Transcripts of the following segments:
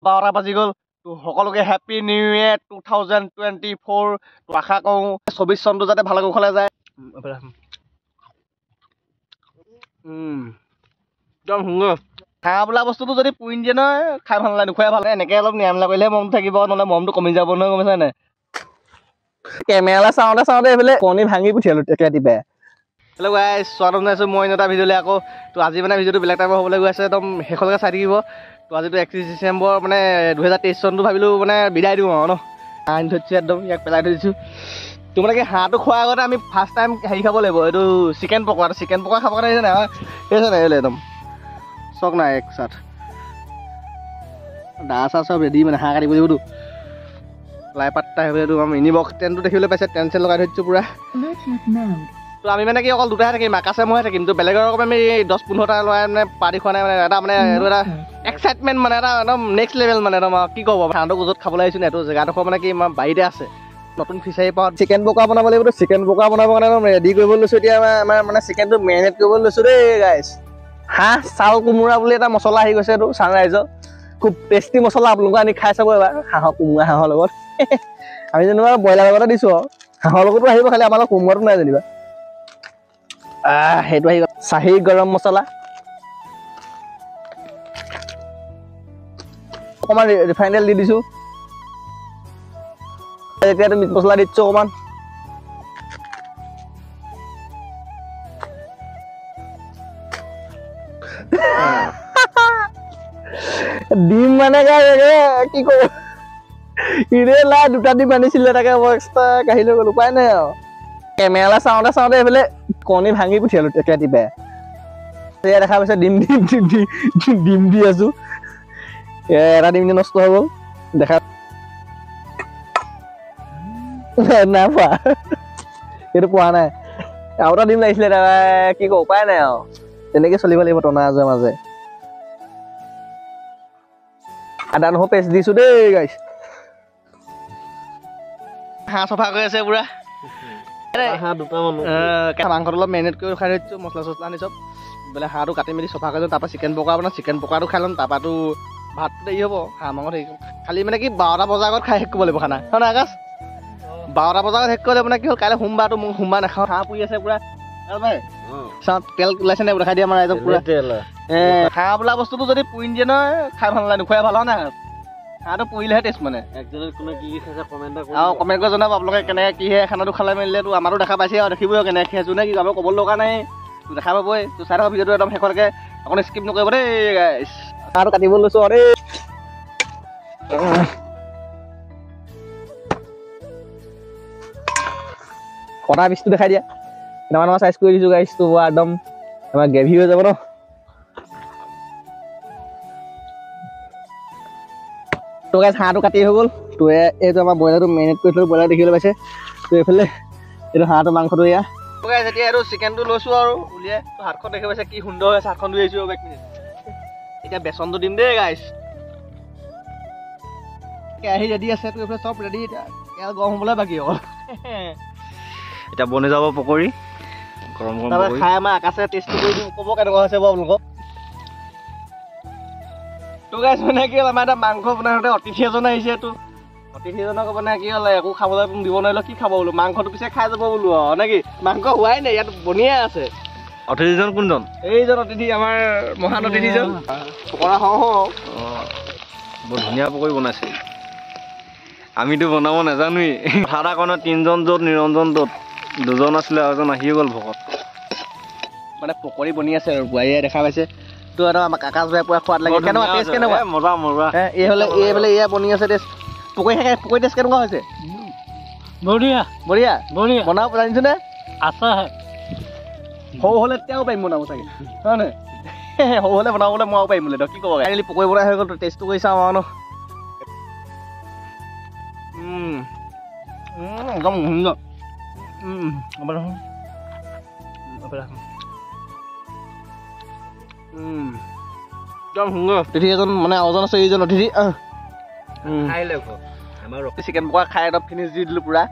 12টা বাজি গ'ল তো সকলোকে হেপী নিউ ইয়েৰ 2024 তো আশা কৰোঁ 24 চনটো যাতে ভালকৈ কুশলে যায় একদম সুন্দৰ হাঁহ বোলা বস্তুটো যদি পুৰি দিয়ে নহয় খাই ভাল লাগে নোখোৱাই ভাল এনেকৈ অলপ নিৰামিলা কৰিলেহে মৰম থাকিব নহ'লে মৰমটো কমি যাব নহয় গম পাইছা নাই কেমেৰা চাওঁতে চাওঁতে এইফালে কণী ভাঙি পঠিয়ালোঁ ৰাতিপুৱাই হেল্ল' গাইছ স্বাগতম জনাইছোঁ মই এটা ভিডিঅ'লৈ আকৌ তো আজি মানে ভিডিঅ'টো বেলেগ টাইপৰ হ'বলৈ গৈ আছে একদম শেষলৈকে চাই থাকিব তো আজিতো 31 ডিচেম্বৰ মানে 2023 চনটো ভাবিলোঁ মানে বিদায় দিওঁ আৰু ন আনি থৈছোঁ একদম ইয়াক পেলাই থৈ দিছোঁ তো মানে কি হাঁহটো খোৱাৰ আগতে আমি ফাৰ্ষ্ট টাইম হেৰি খাব লাগিব এইটো চিকেন পকৰা খাব কাৰণে আহিছে নাই এইছে নাই একদম চক নাই এক চাট দা চা চব ৰেডি মানে হাঁহ কাটিব লাগিবতো লাই পাত্তা সেইফালেতো আমি মিনি বক্স টেণ্টটো দেখিবলৈ পাইছে টেণ্ট চেণ্ট লগাই থৈছোঁ পূৰা তো আমি মানে কি অকল দুটাহে থাকিম আকাশে মইহে থাকিম তো বেলেগৰ লগত আমি 10-15টা ল'ৰাই মানে পাৰ্টি খোৱা নাই মানে এটা মানে এইটো এটা এক্সাইটমেণ্ট মানে এটা একদম নেক্সট লেভেল মানে একদম কি ক'ব হাঁহটো য'ত খাবলৈ আহিছোঁ এইটো জেগাডোখৰ মানে কি আমাৰ বাৰীতে আছে নতুন ফিচাৰী পাওঁ চিকেন পকৰা বনাব লাগিব চিকেন পকৰা বনাবৰ কাৰণে একদম ৰেডি কৰিব লৈছোঁ এতিয়া আমাৰ মানে চিকেনটো মেৰিনেট কৰিব লৈছোঁ দেই গাইছ হাঁহ চাল কোমোৰা বুলি এটা মছলা আহি গৈছে এইটো ছানৰাইজৰ খুব টেষ্টি মছলা আপোনালোকে আনি খাই চাব এবাৰ হাঁহৰ কোমোৰা হাঁহৰ লগত আমি যেনিবা ব্ৰইলাৰ লগতে দিছোঁ আৰু হাঁহৰ লগতো আহিব খালি আমাৰ লগত কোমোৰাটো নাই যেনিবা সেইটো আহি গ'ল চাহী গৰম মছলা অকণমান ৰিফাইন তেল দি দিছোঁ এতিয়াতো মিট মছলা দি দিছোঁ অকণমান ডিম মানে কি কব ইৰে লাই দুটা ডিম আনিছিলে তাকে মই এক্সট্ৰা কাঢ়ি লৈ গ'লো উপায় নাই আৰু কেমেৰা চাওঁতে চাওঁতে এইফালে কণী ভাঙি পঠিয়ালোঁ ৰাতিপুৱাই এয়া দেখা পাইছে ডিম দি আছোঁ এটা ডিম নষ্ট হৈ গ'ল দেখা নাই পোৱা সেইটো পোৱা নাই আৰু এটা ডিম লাগিছিলে কি কওঁ উপায় নাই আৰু তেনেকৈ চলিব লাগিব টনা আজে মাজে আদা নহৰু পেষ্ট দিছোঁ দেই গাইছ হাঁহ চফা কৰি আছে পুৰা মাংসটো অলপ মেৰিনেট কৰি খাই থৈছোঁ মছলা চছলা আনি চব বোলে হাঁহটো কাটি মেলি চফা কৰি দিওঁ তাৰপৰা চিকেন পকৰা বনাওঁ চিকেন পকৰাটো খাই ল'ম তাৰপৰাতো ভাতটো দেৰি হ'ব হাঁহ মাংস দেৰি খালি মানে কি 12টা বজাৰ আগত খাই শেষ কৰিব লাগিব খানা হয় নাই আকাশ 12টা বজাৰ আগত শেষ কৰিলে মানে কি হ'ল কাইলৈ সোমবাৰটো মোক সোমবাৰ নাখাওঁ হাঁহ পুৰি আছে পুৰা চাওঁ তেল ওলাইছে নাই দেখাই দিয়ে আমাৰ ৰাইজক পুৰা হাঁহ বোলা বস্তুটো যদি পুৰি দিয়ে নহয় খাই ভাল লাগে নোখোৱাই ভাল হয় নাই হাঁহটো পুৰিলেহে টেষ্ট মানে আৰু কমেণ্ট কৰি জনাব আপোনালোকে কেনেকৈ কিহে খানাটো খালে মেলিলেতো আমাৰো দেখা পাইছে আৰু দেখিবই কেনেকৈ খাইছোঁ নে কি আমাৰ ক'বলৈ লগা নাই দেখা পাবই তো চাই থকা ভিডিঅ'টো একদম শেষলৈকে অকণ স্কিপ নকৰিব দেই গাইছ হাঁহটো কাটিব লৈছোঁ আৰু দেই কটা পিচটো দেখাই দিয়া কেইটামান আমাৰ চাইজ কৰি দিছোঁ গাইছটো একদম আমাৰ গ্ৰেভি হৈ যাব ন তো গাইছ হাঁহটো কাটি হৈ গ'ল তো এইটো আমাৰ ব্ৰইলাৰটো মেৰিনেট কৰি থৈ ব্ৰইলাৰ দেখিবলৈ পাইছে তো এইফালে এইটো হাঁহটো মাংসটো এয়া তো গাইছ এতিয়া এইটো চিকেনটো লৈছোঁ আৰু উলিয়াই তো হাতখন দেখি পাইছে কি সুন্দৰ হৈছে হাতখন ধুই আহিছোঁ এক মিনিট এতিয়া বেচনটো দিম দেই গাইছ কেৰাহী ৰেডি আছে তো এইফালে চব ৰেডি এতিয়া তেল গৰম হ'বলৈ বাকী অকল এতিয়া বনি যাব পকৰি গৰম গৰম তাৰপৰা খাই আমাৰ আকাশে টেষ্টটো কৰি দিওঁ ক'ব কেনেকুৱা হৈছে বাৰু আপোনালোকক তো গাইছ মানে কি হ'ল আমাৰ এটা মাংস বনাওঁতে অতিথি এজন আহিছে তো অতিথিজনক মানে কি হ'ল একো খাবলৈ দিব নোৱাৰিলোঁ কি খাব বোলো মাংসটো পিছে খাই যাব বোলো আৰু নে কি মাংস হোৱাই নাই ইয়াত বনিয়ে আছে অতিথিজন কোনজন এইজন অতিথি আমাৰ মহান অতিথিজন পকৰা হওঁ বৰ ধুনীয়া পকৰি বনাইছে আমিতো বনাব নাজানোৱেই ভাড়া কাৰণে 3জন য'ত নিৰঞ্জন ত'ত 2জন আছিলে আৰু এজন আহিয়ে গ'ল ভকত মানে পকৰি বনি আছে আৰু বোৱাৰীয়ে দেখা পাইছে তো একদম আমাক আকাশ ভাই পুৰা খোৱাদ লাগে কেনেকুৱা টেষ্ট কেনেকুৱা মজা এইফালে এয়া বনি আছে টেষ্ট পকৰি টেষ্ট কেনেকুৱা হৈছে বঢ়িয়া বঢ়িয়া বঢ়িয়া বনাব জানিছোঁ নে আছা সৰু হ'লে তেওঁ পাৰিম বনাব চাগে হয় নহয় সৰু হ'লে বনাবলৈ মইও পাৰিম বোলে কি ক'ব কাইলৈ পকৰি বনাই হৈ গ'ল টেষ্টটো কৰি চাওঁ আৰু ন একদম সুন্দৰ একদম সুন্দৰ অতিথি এজন মানে আওজন আছে এইজন অতিথি চিকেন পকৰা খাই একদম ফিনিছ দি দিলোঁ পুৰা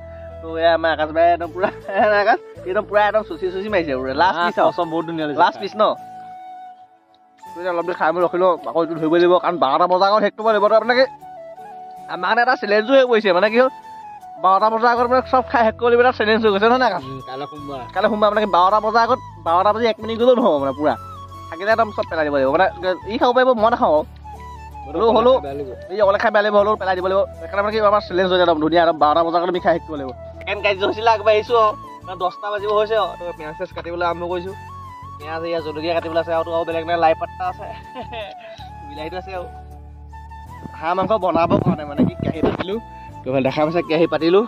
তো এয়া আমাৰ আকাশ ভাই একদম পুৰা আকাশ একদম পুৰা একদম চুচি মাৰিছে পুৰা লাষ্ট পিচ আৰু চব বহুত ধুনীয়া লাষ্ট পিচ ন অলপ দেৰি খাই মই ৰখিলোঁ আকৌ এইটো ধৰিব লাগিব কাৰণ 12টা বজাৰ আগত শেষ কৰিব লাগিব তাৰ মানে কি আমাৰ কাৰণে এটা চেলেঞ্জো হৈ পৰিছে মানে কি হ'ল 12টা বজাৰ আগত মানে চব খাই শেষ কৰিব লাগিব এটা চেলেঞ্জ হৈ গৈছে নহয় নাই কাইলৈ সোমবাৰ মানে কি 12টা বজাৰ আগত 12টা বাজি 1 মিনিট গ'লেও নহ'ব মানে পূৰা থাকিলে একদম চব পেলাই দিব লাগিব মানে ই খাব পাৰিব মই নাখাওঁ হ'লেও এই অকলে খাই বেয়া লাগিব হ'লেও পেলাই দিব লাগিব সেইকাৰণে মানে কি আমাৰ চেলেঞ্জ হৈ যায় একদম ধুনীয়া একদম 12টা বজাৰ আগত আমি খাই শেষ কৰিব লাগিব সেকেণ্ড কাৰ্যসূচীলৈ আগবাঢ়িছোঁ আৰু 10টা বাজিব হৈছে আৰু পিঁয়াজ চিয়াজ কাটিবলৈ আৰম্ভ কৰিছোঁ পিঁয়াজ এয়া জলকীয়া কাটিবলৈ আছে আৰু বেলেগ নাই লাই পাত্তা আছে বিলাহীটো আছে আৰু হাঁহ মাংস বনাব কাৰণে মানে কি কেৰাহী পাতিলোঁ তো এইফালে দেখা পাইছে কেৰাহী পাতিলোঁ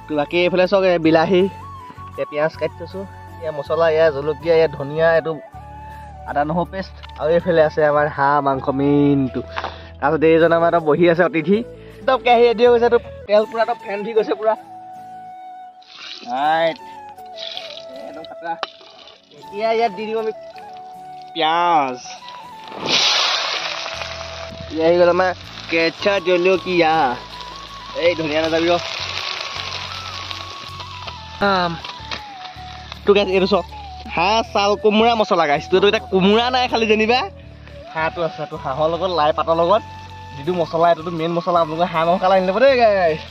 তো বাকী এইফালে চাওক বিলাহী এতিয়া পিঁয়াজ কাটি থৈছোঁ এয়া মছলা এয়া জলকীয়া এয়া ধনিয়া এইটো আদা নহৰু পেষ্ট আৰু এইফালে আছে আমাৰ হাঁহ মাংস মেইনটো তাৰপিছত এইজন আমাৰ এটা বহি আছে অতিথি একদম কেৰাহী ৰেডি হৈ গৈছে তো তেল পূৰা একদম ফেন উঠি গৈছে পূৰা একদম খাতৰা এতিয়া ইয়াত দি দিওঁ আমি পিঁয়াজ এয়া আহি গ'ল আমাৰ কেঁচা জলকীয়া এই ধনিয়া নাযাবি ৰ তোক এইটো চাওক হাঁহ চাল কোমোৰা মছলা গাইছ তোৰ এতিয়া কোমোৰা নাই খালি যেনিবা হাঁহটো আছে তোৰ হাঁহৰ লগত লাই পাতৰ লগত যিটো মছলা এইটোতো মেইন মছলা আপোনালোকে হাঁহ মাংস আনি ল'ব দেই গাইছ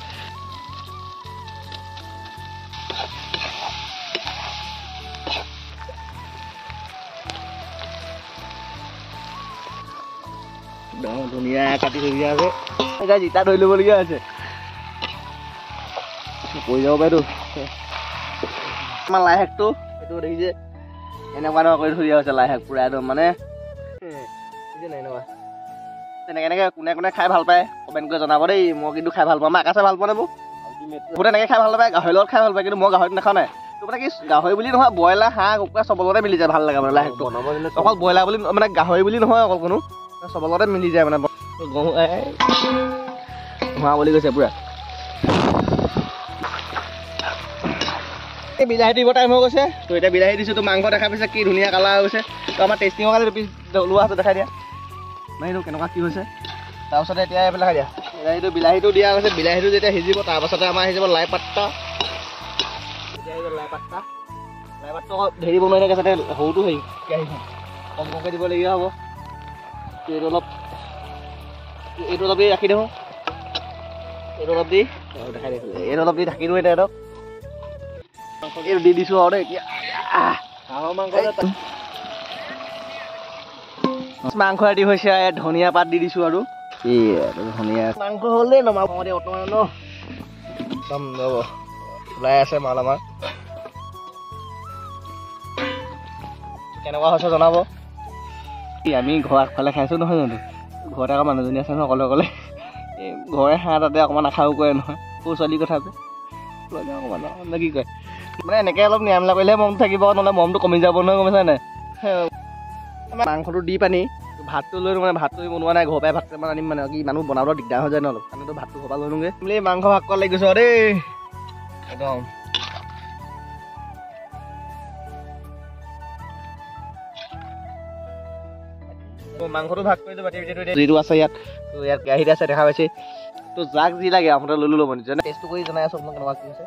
ধুনীয়া কাটি থৈ দিয়া আছে এতিয়া জিতা ধৰি ল'বলগীয়া আছে কৰি যাব পাৰিতো আমাৰ লাই শাকটো এইটো দেখিছে এনেকুৱা এনেকুৱা কৰি থৈ দিয়া হৈছে লাই শাক পূৰা একদম মানে এনেকুৱা তেনেকৈ এনেকৈ কোনে কোনে খাই ভাল পায় কমেণ্ট কৰি জনাব দেই মই কিন্তু খাই ভাল পাওঁ আমাৰ আকাশে ভাল পোৱা নাবোৰ বহুতে এনেকৈ খাই ভাল পায় গাহৰি লগত খাই ভাল পায় কিন্তু মই গাহৰিটো নাখাওঁ নাই তো মানে কি গাহৰি বুলি নহয় ব্ৰইলাৰ হাঁহ কুকুৰা চবৰ লগতে মিলি যায় ভাল লাগে মানে লাই শাকটো অকল ব্ৰইলাৰ বুলি মানে গাহৰি বুলি নহয় অকল কোনো চবৰ লগতে মিলি যায় মানে ধোঁৱা বুলি কৈছে পূৰা এই বিলাহী দিব টাইম হৈ গৈছে তো এতিয়া বিলাহী দিছোঁ তো মাংস দেখা পাইছে কি ধুনীয়া কালাৰ হৈ গৈছে তো আমাৰ টেষ্টিঙৰ কাৰণে পিছ লোৱা আছে দেখাই দিয়া বিলাহীটো কেনেকুৱা কি হৈছে তাৰপাছতে এতিয়া এইফালে দেখাই দিয়া বিলাহীটো দিয়া হৈছে বিলাহীটো যেতিয়া সিজিব তাৰপাছতে আমাৰ সিজিব লাই পাত্তা এতিয়া আহিব লাই পাত্তা আকৌ হেৰি বনাই থাকে যাতে সৰুটো হেৰি কেৰাহীখন কম কমকৈ দিবলগীয়া হ'ব এইটো অলপ দি ৰাখি দিওঁ এইটো অলপ দি দেখাই দিছোঁ এইটো অলপ দি ঢাকি দিওঁ এতিয়া এইটো এইটো দি দিছোঁ আৰু দেই এতিয়া হাঁহৰ মাংস ৰেডি হৈছে ধনিয়া পাত দি দিছোঁ আৰু ধনিয়া মাংস হ'লে নমাব দে বৰ্তমান ন একদম ৰ'ব ওলাই আছে মাল আমাৰ কেনেকুৱা হৈছে জনাব আমি ঘৰ আগফালে খাইছোঁ নহয় জানো ঘৰতে আকৌ মানুহজনী আছে নহয় অকলে অকলে এই ঘৰে হাঁহ তাতে অকণমান নাখাওঁ কৰে নহয় সৰু ছোৱালীৰ কথা যে অকণমান কি কয় মানে এনেকৈ অলপ নিৰামিলা কৰিলেহে মমটো থাকিব নহ'লে মমটো কমি যাব নহয় গম পাইছা নাই মাংসটো দি পানি ভাতটো লৈ মানে ভাতটো বনোৱা নাই ঘৰৰ পৰাই ভাত কেইটামান আনিম মানে কি মানুহ বনাবলৈ দিগদাৰ হৈ যায় ন অলপ কাৰণেতো ভাতটো ঘৰৰ পৰা লৈ লওঁগৈ এই মাংস ভাগ কৰা লাগি গৈছোঁ আৰু দেই একদম মাংসটো ভাগ কৰি বাতি যিটো আছে ইয়াত তো ইয়াত কেৰাহীত আছে দেখা পাইছে তো যাক যি লাগে আপোনাৰ লৈ ল'ব যেনে টেষ্টটো কৰি জনাই আছোঁ আপোনাক কেনেকুৱা কি হৈছে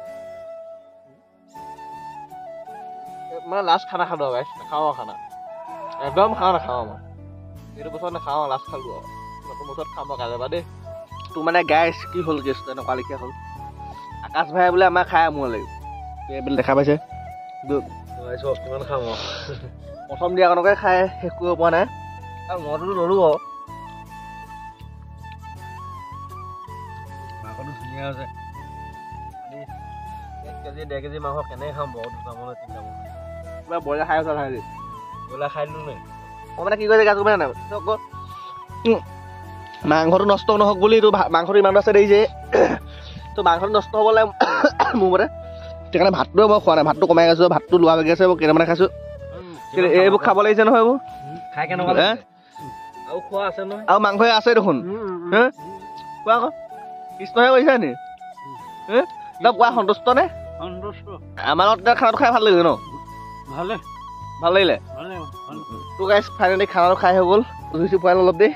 মানে লাষ্ট খানা খালোঁ গাইছ নাখাওঁ আৰু খানা একদম নাখাওঁ আমাৰ এইটো বছৰত নাখাওঁ লাষ্ট খালোঁ আৰু নতুন বছৰত খাম আৰু কাইলৈ পৰা দেই তো মানে গাইছ কি হ'ল কেছটো এনেকুৱা লিখীয়া হ'ল আকাশ ভাই বোলে আমাৰ খাই আমোৰ লাগিব এইবিলাক দেখা পাইছে কিমান খাম আৰু প্ৰথম দিয়াকণকে খাই শেষ কৰিব পৰা নাই আৰু মইতো ল'লোঁ আৰু মাংসটো ধুনীয়া হৈছে 1 কেজি 1.5 কেজি মাংস কেনেকৈ খাম বহুত দুটামানে 3টামান কিবা ব্ৰইলাৰ খাই আছা খাই ব্ৰইলাৰ খাই দিলোঁ নে মই মানে কি কৰিছে গাছ গম নাই মাংসটো নষ্ট নহওক বুলি এইটো মাংসটো ইমান আছে দেখিছে তো মাংসটো নষ্ট হ'বলৈ মোৰ মতে সেইকাৰণে ভাতটোৱে মই খোৱা নাই ভাতটো কমাই গৈছোঁ ভাতটো লোৱা বাকি আছে মই কেইটামানে খাইছোঁ এইবোৰ খাব লাগিছে নহয় এইবোৰ খাই কেনেকুৱা আৰু খোৱা আছে নহয় আৰু মাংস আছে দেখোন কোৱা আকৌ কৃষ্ণহে কৰিছা নি কোৱা সন্তুষ্ট নে আমাৰ লগত খানাটো খাই ভাল লাগিলে ন ভাল লাগিলে তো গাইছ ফাইনেলি খানাটো খাই হৈ গ'ল ধুইছোঁ পোৱাল অলপ দেই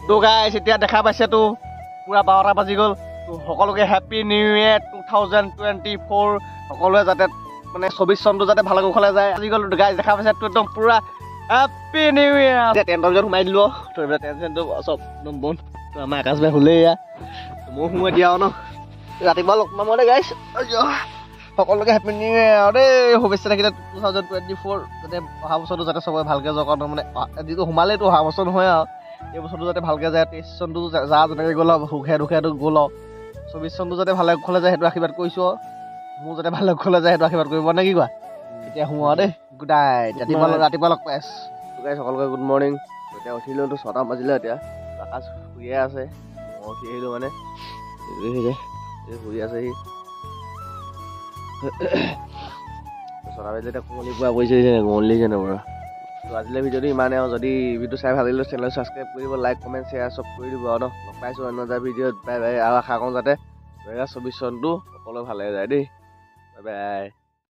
তো গাইছ এতিয়া দেখা পাইছে তো পূৰা 12টা বাজি গ'ল তো সকলোকে হেপ্পী নিউ ইয়েৰ 2024 সকলোৱে যাতে মানে 24 চনটো যাতে ভালকৈ কুশলে যায় আজি গ'ল গাইছ দেখা পাইছে তো একদম পূৰা হেপী নিউ ইয়াৰ এতিয়া টেণ্টৰ ভিতৰত সোমাই দিলোঁ তো এইবিলাক টেণ্ট চেণ্টটো চব একদম বন্ধ তো আমাৰ আকাশ ভাই শুলেই এয়া ময়ো সোমাই দিয়া ন ৰাতিপুৱা লগ পাম দে গাইছ সকলোকে হেপী নিউ ইয়াৰ দেই শুভেচ্ছা থাকিলে 2024 যাতে অহা বছৰটো যাতে চবৰে ভালকৈ যাওক আৰু মানে যিটো সোমালেতো অহা বছৰ নহয় আৰু এই বছৰটো যাতে ভালকৈ যায় 23 চনটো যা যেনেকৈ গ'ল আৰু সুখে দুখেটো গ'ল আৰু 24 চনটো যাতে ভালে কুশলে যায় সেইটো আশীৰ্বাদ কৰিছোঁ আৰু মোৰ যাতে ভালে কুশলে যায় সেইটো আশীৰ্বাদ কৰিব নে কি কোৱা এতিয়া সোমোৱা দেই গুড নাইট ৰাতিপুৱা লগ পাই আছোঁ সকলোকে গুড মৰ্ণিং এতিয়া উঠিলোঁ 6টা বাজিলে এতিয়া আকাশ শুয়ে আছে মই উঠি আহিলোঁ মানে শুই আছে সি 6টা বাজিলে এতিয়া কুঁৱলী পোৱা কৰিছে কুঁৱলী যেনে পৰা তো আজিলৈ ভিডিঅ'টো ইমানে আৰু যদি ভিডিঅ'টো চাই ভাল লাগিলে চেনেল ছাবস্ক্ৰাইব কৰিব লাইক কমেণ্ট শ্বেয়াৰ চব কৰি দিব আৰু ন লগ পাইছোঁ অন্য এটা ভিডিঅ'ত বাই বাই আৰু আশা কৰোঁ যাতে 2024 চনটো সকলোৱে ভালে যায় দেই বাই বাই